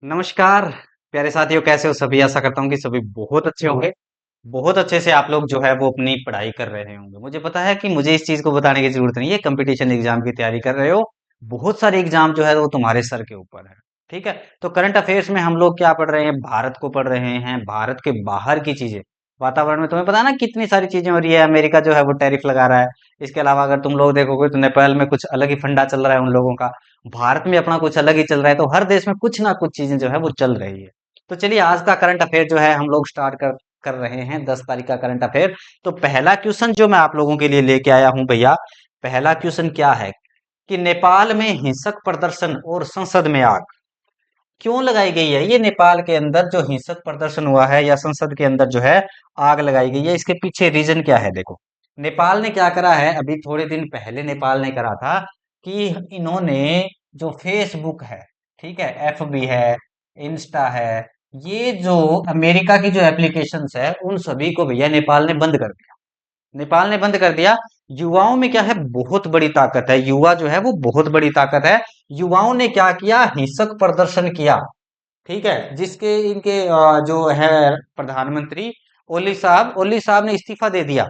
नमस्कार प्यारे साथियों, कैसे हो सभी। आशा करता हूँ कि सभी बहुत अच्छे होंगे। बहुत अच्छे से आप लोग जो है वो अपनी पढ़ाई कर रहे होंगे। मुझे पता है कि मुझे इस चीज को बताने की जरूरत नहीं है। कंपटीशन एग्जाम की तैयारी कर रहे हो, बहुत सारे एग्जाम जो है वो तुम्हारे सर के ऊपर है। ठीक है, तो करंट अफेयर्स में हम लोग क्या पढ़ रहे हैं? भारत को पढ़ रहे हैं, भारत के बाहर की चीजें। वातावरण में तुम्हें पता है ना कितनी सारी चीजें हो रही है। अमेरिका जो है वो टैरिफ लगा रहा है। इसके अलावा अगर तुम लोग देखोगे तो नेपाल में कुछ अलग ही फंडा चल रहा है उन लोगों का। भारत में अपना कुछ अलग ही चल रहा है। तो हर देश में कुछ ना कुछ चीजें जो है वो चल रही है। तो चलिए आज का करंट अफेयर जो है हम लोग स्टार्ट कर रहे हैं। 10 तारीख का करंट अफेयर। तो पहला क्वेश्चन जो मैं आप लोगों के लिए लेके आया हूं भैया, पहला क्वेश्चन क्या है कि नेपाल में हिंसक प्रदर्शन और संसद में आग क्यों लगाई गई है? ये नेपाल के अंदर जो हिंसक प्रदर्शन हुआ है या संसद के अंदर जो है आग लगाई गई है, इसके पीछे रीजन क्या है? देखो, नेपाल ने क्या करा है, अभी थोड़े दिन पहले नेपाल ने करा था कि इन्होंने जो फेसबुक है, ठीक है, एफबी है, इंस्टा है, ये जो अमेरिका की जो एप्लीकेशंस है उन सभी को भैया नेपाल ने बंद कर दिया। नेपाल ने बंद कर दिया। युवाओं में क्या है, बहुत बड़ी ताकत है। युवा जो है वो बहुत बड़ी ताकत है। युवाओं ने क्या किया, हिंसक प्रदर्शन किया। ठीक है, जिसके इनके जो है प्रधानमंत्री ओली साहब ने इस्तीफा दे दिया।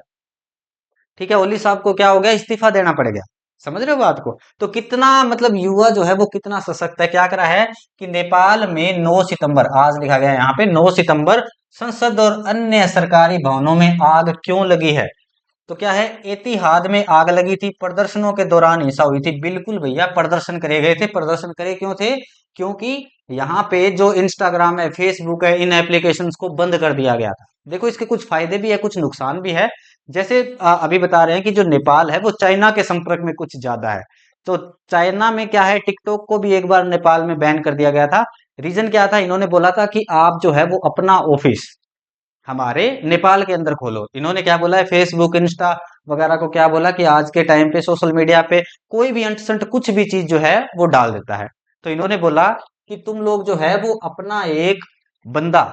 ठीक है, ओली साहब को क्या हो गया, इस्तीफा देना पड़ गया। समझ रहे हो बात को? तो कितना मतलब युवा जो है वो कितना सशक्त है। क्या करा है कि नेपाल में 9 सितंबर, आज लिखा गया है यहाँ पे 9 सितंबर, संसद और अन्य सरकारी भवनों में आग क्यों लगी है? तो क्या है, एतिहाद में आग लगी थी, प्रदर्शनों के दौरान हिंसा हुई थी। बिल्कुल भैया, प्रदर्शन करे गए थे। प्रदर्शन करे क्यों थे? क्योंकि यहाँ पे जो इंस्टाग्राम है, फेसबुक है, इन एप्लीकेशंस को बंद कर दिया गया था। देखो, इसके कुछ फायदे भी है, कुछ नुकसान भी है। जैसे अभी बता रहे हैं कि जो नेपाल है वो चाइना के संपर्क में कुछ ज्यादा है। तो चाइना में क्या है, टिकटॉक को भी एक बार नेपाल में बैन कर दिया गया था। रीजन क्या था, इन्होंने बोला था कि आप जो है वो अपना ऑफिस हमारे नेपाल के अंदर खोलो। इन्होंने क्या बोला है, फेसबुक इंस्टा वगैरह को क्या बोला कि आज के टाइम पे सोशल मीडिया पे कोई भी अंट कुछ भी चीज जो है वो डाल देता है। तो इन्होंने बोला कि तुम लोग जो है वो अपना एक बंदा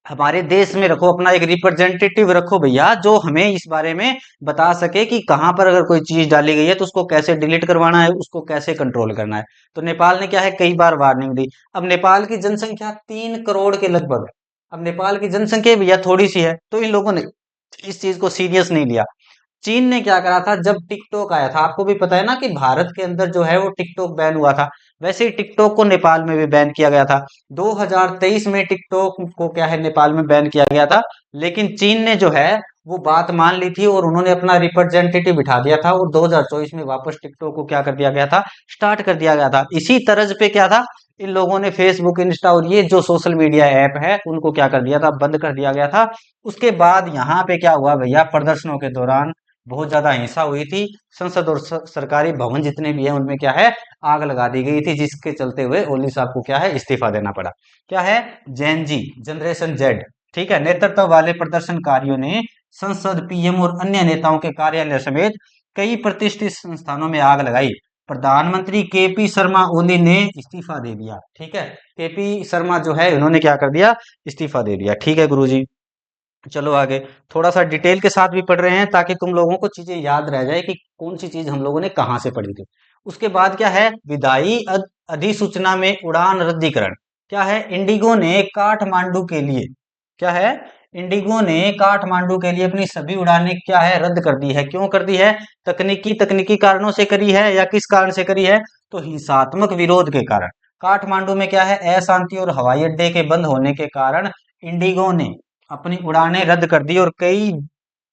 हमारे देश में रखो, अपना एक रिप्रेजेंटेटिव रखो भैया, जो हमें इस बारे में बता सके कि कहां पर अगर कोई चीज डाली गई है तो उसको कैसे डिलीट करवाना है, उसको कैसे कंट्रोल करना है। तो नेपाल ने क्या है, कई बार वार्निंग दी। अब नेपाल की जनसंख्या 3 करोड़ के लगभग है। अब नेपाल की जनसंख्या भैया थोड़ी सी है, तो इन लोगों ने इस चीज को सीरियस नहीं लिया। चीन ने क्या करा था, जब टिकटॉक आया था, आपको भी पता है ना कि भारत के अंदर जो है वो टिकटॉक बैन हुआ था। वैसे ही टिकटॉक को नेपाल में भी बैन किया गया था। 2023 में टिकटॉक को क्या है नेपाल में बैन किया गया था। लेकिन चीन ने जो है वो बात मान ली थी और उन्होंने अपना रिप्रेजेंटेटिव बिठा दिया था और 2024 में वापस टिकटॉक को क्या कर दिया गया था, स्टार्ट कर दिया गया था। इसी तर्ज पे क्या था, इन लोगों ने फेसबुक इंस्टा और ये जो सोशल मीडिया ऐप है उनको क्या कर दिया था, बंद कर दिया गया था। उसके बाद यहाँ पे क्या हुआ भैया, प्रदर्शनों के दौरान बहुत ज्यादा हिंसा हुई थी। संसद और सरकारी भवन जितने भी हैं उनमें क्या है, आग लगा दी गई थी, जिसके चलते हुए ओली साहब को क्या है, इस्तीफा देना पड़ा। क्या है, जेन जी, जनरेशन जेड, ठीक है, नेतृत्व वाले प्रदर्शनकारियों ने संसद, पीएम और अन्य नेताओं के कार्यालय समेत कई प्रतिष्ठित संस्थानों में आग लगाई। प्रधानमंत्री केपी शर्मा ओली ने इस्तीफा दे दिया। ठीक है, केपी शर्मा जो है उन्होंने क्या कर दिया, इस्तीफा दे दिया। ठीक है गुरुजी, चलो आगे। थोड़ा सा डिटेल के साथ भी पढ़ रहे हैं ताकि तुम लोगों को चीजें याद रह जाए कि कौन सी चीज हम लोगों ने कहाँ से पढ़ी थी। उसके बाद क्या है, विधायी अधिसूचना में उड़ान रद्दीकरण। क्या है, इंडिगो ने काठमांडू के लिए, क्या है, इंडिगो ने काठमांडू के लिए अपनी सभी उड़ानें क्या है, रद्द कर दी है। क्यों कर दी है? तकनीकी कारणों से करी है या किस कारण से करी है? तो हिंसात्मक विरोध के कारण। काठमांडू में क्या है, अशांति और हवाई अड्डे के बंद होने के कारण इंडिगो ने अपनी उड़ानें रद्द कर दी और कई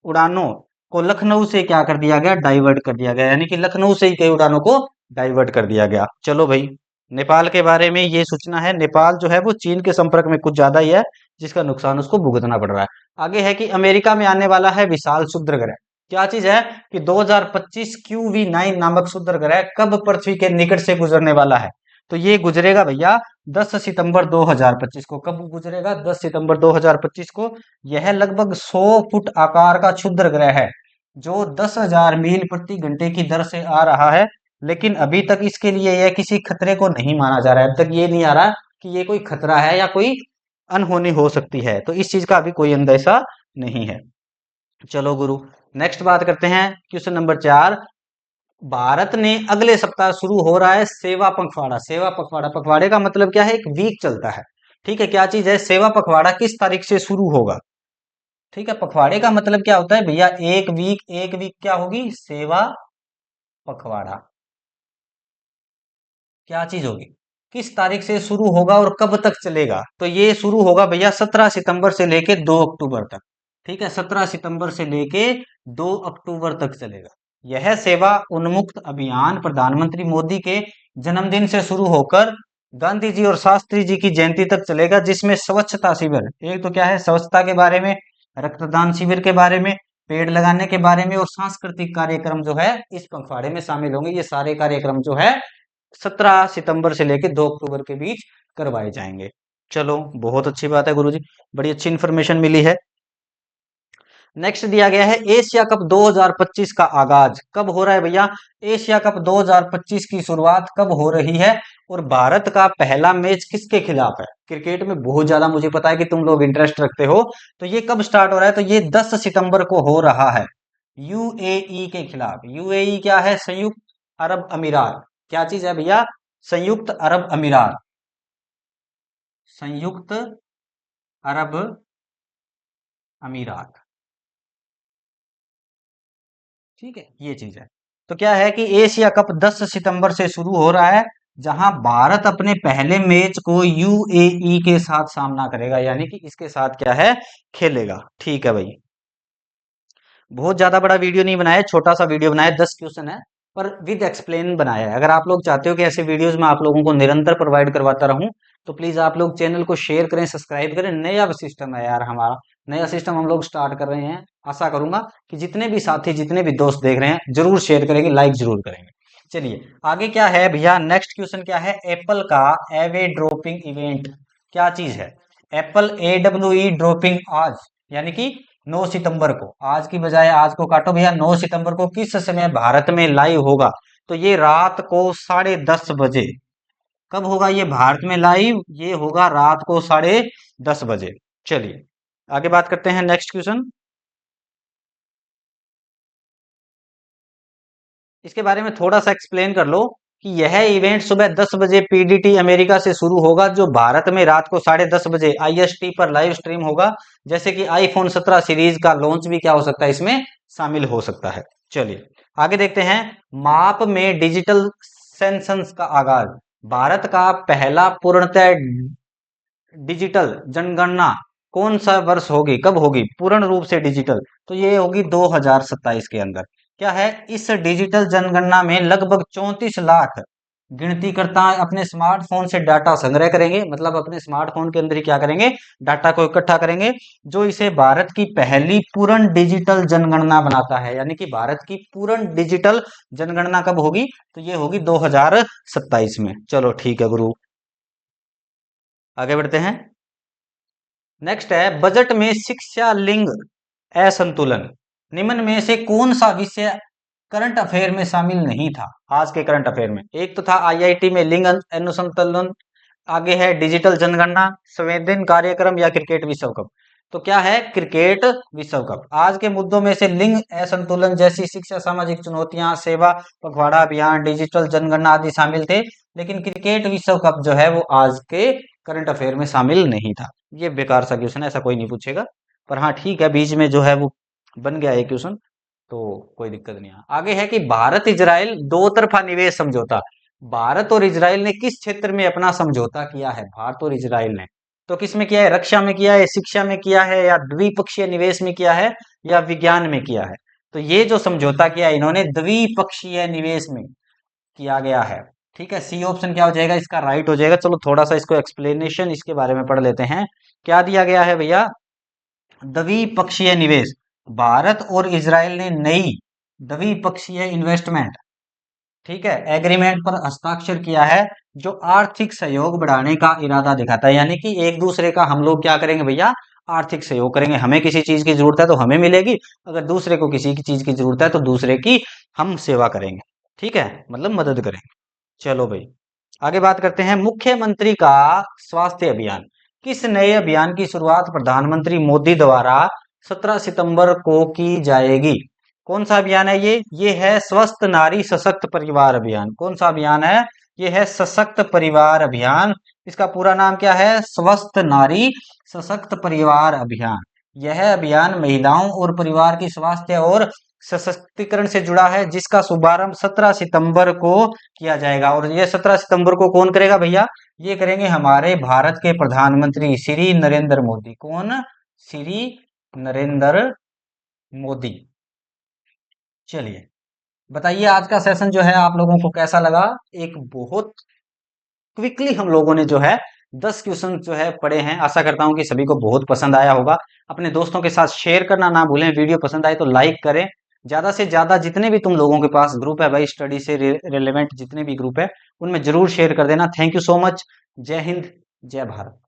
उड़ानों को लखनऊ से क्या कर दिया गया, डाइवर्ट कर दिया गया। यानी कि लखनऊ से ही कई उड़ानों को डाइवर्ट कर दिया गया। चलो भाई, नेपाल के बारे में ये सूचना है। नेपाल जो है वो चीन के संपर्क में कुछ ज्यादा ही है, जिसका नुकसान उसको भुगतना पड़ रहा है। आगे है कि अमेरिका में आने वाला है विशाल क्षुद्र ग्रह। क्या चीज है कि 2025 QV9 नामक क्षुद्र ग्रह कब पृथ्वी के निकट से गुजरने वाला है? तो ये गुजरेगा भैया 10 सितंबर 2025 को। कब गुजरेगा? 10 सितंबर 2025 को। यह लगभग 100 फुट आकार का क्षुद्र ग्रह है, जो 10,000 मील प्रति घंटे की दर से आ रहा है। लेकिन अभी तक इसके लिए यह किसी खतरे को नहीं माना जा रहा है। अब तक ये नहीं आ रहा कि ये कोई खतरा है या कोई अनहोनी हो सकती है। तो इस चीज का अभी कोई अंदेशा नहीं है। चलो गुरु, नेक्स्ट बात करते हैं, क्वेश्चन नंबर 4। भारत ने अगले सप्ताह शुरू हो रहा है सेवा पखवाड़ा। सेवा पखवाड़ा, पखवाड़े का मतलब क्या है? एक वीक चलता है। ठीक है, क्या चीज है? सेवा पखवाड़ा किस तारीख से शुरू होगा? ठीक है, पखवाड़े का मतलब क्या होता है भैया? एक वीक, एक वीक क्या होगी? सेवा पखवाड़ा। क्या चीज होगी? किस तारीख से शुरू होगा और कब तक चलेगा? तो ये शुरू होगा भैया 17 सितंबर से लेके 2 अक्टूबर तक। ठीक है, 17 सितंबर से लेके 2 अक्टूबर तक चलेगा। यह सेवा उन्मुक्त अभियान प्रधानमंत्री मोदी के जन्मदिन से शुरू होकर गांधी जी और शास्त्री जी की जयंती तक चलेगा, जिसमें स्वच्छता शिविर, एक तो क्या है, स्वच्छता के बारे में, रक्तदान शिविर के बारे में, पेड़ लगाने के बारे में और सांस्कृतिक कार्यक्रम जो है इस पखवाड़े में शामिल होंगे। ये सारे कार्यक्रम जो है 17 सितंबर से लेकर 2 अक्टूबर के बीच करवाए जाएंगे। चलो, बहुत अच्छी बात है गुरुजी, बड़ी अच्छी इन्फॉर्मेशन मिली है। नेक्स्ट दिया गया है एशिया कप 2025 का आगाज कब हो रहा है भैया? एशिया कप 2025 की शुरुआत कब हो रही है और भारत का पहला मैच किसके खिलाफ है? क्रिकेट में बहुत ज्यादा मुझे पता है कि तुम लोग इंटरेस्ट रखते हो, तो ये कब स्टार्ट हो रहा है? तो ये 10 सितंबर को हो रहा है यूएई के खिलाफ। यूएई क्या है? संयुक्त अरब अमीरात। क्या चीज है भैया? संयुक्त अरब अमीरात। संयुक्त अरब अमीरात। ठीक है, ये चीज है। तो क्या है कि एशिया कप 10 सितंबर से शुरू हो रहा है, जहां भारत अपने पहले मैच को यूएई के साथ सामना करेगा, यानी कि इसके साथ क्या है, खेलेगा। ठीक है भाई, बहुत ज्यादा बड़ा वीडियो नहीं बनाया, छोटा सा वीडियो बनाया, 10 क्वेश्चन है पर विद एक्सप्लेन बनाया है। अगर आप लोग चाहते हो कि ऐसे वीडियोस मैं आप लोगों को निरंतर प्रोवाइड करवाता रहूं, तो प्लीज आप लोग चैनल को शेयर करें, सब्सक्राइब करें। नया सिस्टम है यार, हमारा नया सिस्टम हम लोग स्टार्ट कर रहे हैं। आशा करूंगा कि जितने भी साथी, जितने भी दोस्त देख रहे हैं, जरूर शेयर करेंगे, लाइक जरूर करेंगे। चलिए आगे क्या है भैया, नेक्स्ट क्वेश्चन क्या है? एप्पल का एवे ड्रॉपिंग इवेंट क्या चीज है? एप्पल AWE ड्रॉपिंग आज, यानी कि 9 सितंबर को, आज की बजाय आज को काटो भैया, 9 सितंबर को किस समय भारत में लाइव होगा? तो ये रात को 10:30 बजे। कब होगा ये भारत में लाइव? ये होगा रात को 10:30 बजे। चलिए आगे बात करते हैं, नेक्स्ट क्वेश्चन। इसके बारे में थोड़ा सा एक्सप्लेन कर लो कि यह इवेंट सुबह 10 बजे पीडीटी अमेरिका से शुरू होगा, जो भारत में रात को 10:30 बजे आईएसटी पर लाइव स्ट्रीम होगा। जैसे कि आईफोन 17 सीरीज का लॉन्च भी क्या हो सकता है, इसमें शामिल हो सकता है। चलिए आगे देखते हैं। माप में डिजिटल सेंसस का आगाज, भारत का पहला पूर्णतः डिजिटल जनगणना कौन सा वर्ष होगी, कब होगी पूर्ण रूप से डिजिटल? तो ये होगी 2027 के अंदर। क्या है? इस डिजिटल जनगणना में लगभग 34 लाख गिनतीकर्ता अपने स्मार्टफोन से डाटा संग्रह करेंगे, मतलब अपने स्मार्टफोन के अंदर ही क्या करेंगे, डाटा को इकट्ठा करेंगे, जो इसे भारत की पहली पूर्ण डिजिटल जनगणना बनाता है। यानी कि भारत की पूर्ण डिजिटल जनगणना कब होगी? तो ये होगी 2027 में। चलो ठीक है गुरु, आगे बढ़ते हैं। नेक्स्ट है बजट में शिक्षा लिंग असंतुलन, निम्न में से कौन सा विषय करंट अफेयर में शामिल नहीं था? आज के करंट अफेयर में एक तो था आईआईटी में लिंग अनुसंतुलन, आगे है डिजिटल जनगणना, संवेदन कार्यक्रम या क्रिकेट विश्व कप। तो क्या है? क्रिकेट विश्व कप। आज के मुद्दों में से लिंग असंतुलन जैसी शिक्षा, सामाजिक चुनौतियां, सेवा पखवाड़ा अभियान, डिजिटल जनगणना आदि शामिल थे, लेकिन क्रिकेट विश्व कप जो है वो आज के करंट अफेयर में शामिल नहीं था। ये बेकार सा क्वेश्चन है, ऐसा कोई नहीं पूछेगा, पर हाँ ठीक है, बीच में जो है वो बन गया है क्वेश्चन, तो कोई दिक्कत नहीं है। आगे है कि भारत इजराइल दो तरफा निवेश समझौता, भारत और इजराइल ने किस क्षेत्र में अपना समझौता किया है? भारत और इजराइल ने तो किस में किया है? रक्षा में किया है, शिक्षा में किया है, या द्विपक्षीय निवेश में किया है, या विज्ञान में किया है? तो ये जो समझौता किया है इन्होंने, द्विपक्षीय निवेश में किया गया है। ठीक है, सी ऑप्शन क्या हो जाएगा इसका? राइट हो जाएगा। चलो थोड़ा सा इसको एक्सप्लेनेशन इसके बारे में पढ़ लेते हैं। क्या दिया गया है भैया? द्विपक्षीय निवेश, भारत और इजराइल ने नई द्विपक्षीय इन्वेस्टमेंट, ठीक है, एग्रीमेंट पर हस्ताक्षर किया है, जो आर्थिक सहयोग बढ़ाने का इरादा दिखाता है। यानी कि एक दूसरे का हम लोग क्या करेंगे भैया? आर्थिक सहयोग करेंगे। हमें किसी चीज की जरूरत है तो हमें मिलेगी, अगर दूसरे को किसी की चीज की जरूरत है तो दूसरे की हम सेवा करेंगे। ठीक है, मतलब मदद करेंगे। चलो भाई आगे बात करते हैं। मुख्यमंत्री का स्वास्थ्य अभियान, किस नए अभियान की शुरुआत प्रधानमंत्री मोदी द्वारा 17 सितंबर को की जाएगी? कौन सा अभियान है ये है स्वस्थ नारी सशक्त परिवार अभियान। कौन सा अभियान है? ये है सशक्त परिवार अभियान। इसका पूरा नाम क्या है? स्वस्थ नारी सशक्त परिवार अभियान। यह अभियान महिलाओं और परिवार की स्वास्थ्य और सशक्तिकरण से जुड़ा है, जिसका शुभारंभ 17 सितंबर को किया जाएगा। और ये 17 सितंबर को कौन करेगा भैया? ये करेंगे हमारे भारत के प्रधानमंत्री श्री नरेंद्र मोदी। कौन? श्री नरेंद्र मोदी। चलिए, बताइए आज का सेशन जो है आप लोगों को कैसा लगा? एक बहुत क्विकली हम लोगों ने जो है 10 क्वेश्चन जो है पढ़े हैं। आशा करता हूं कि सभी को बहुत पसंद आया होगा। अपने दोस्तों के साथ शेयर करना ना भूलें। वीडियो पसंद आए तो लाइक करें। ज्यादा से ज्यादा जितने भी तुम लोगों के पास ग्रुप है भाई, स्टडी से रिलेवेंट जितने भी ग्रुप है, उनमें जरूर शेयर कर देना। Thank you so much. जय हिंद, जय भारत।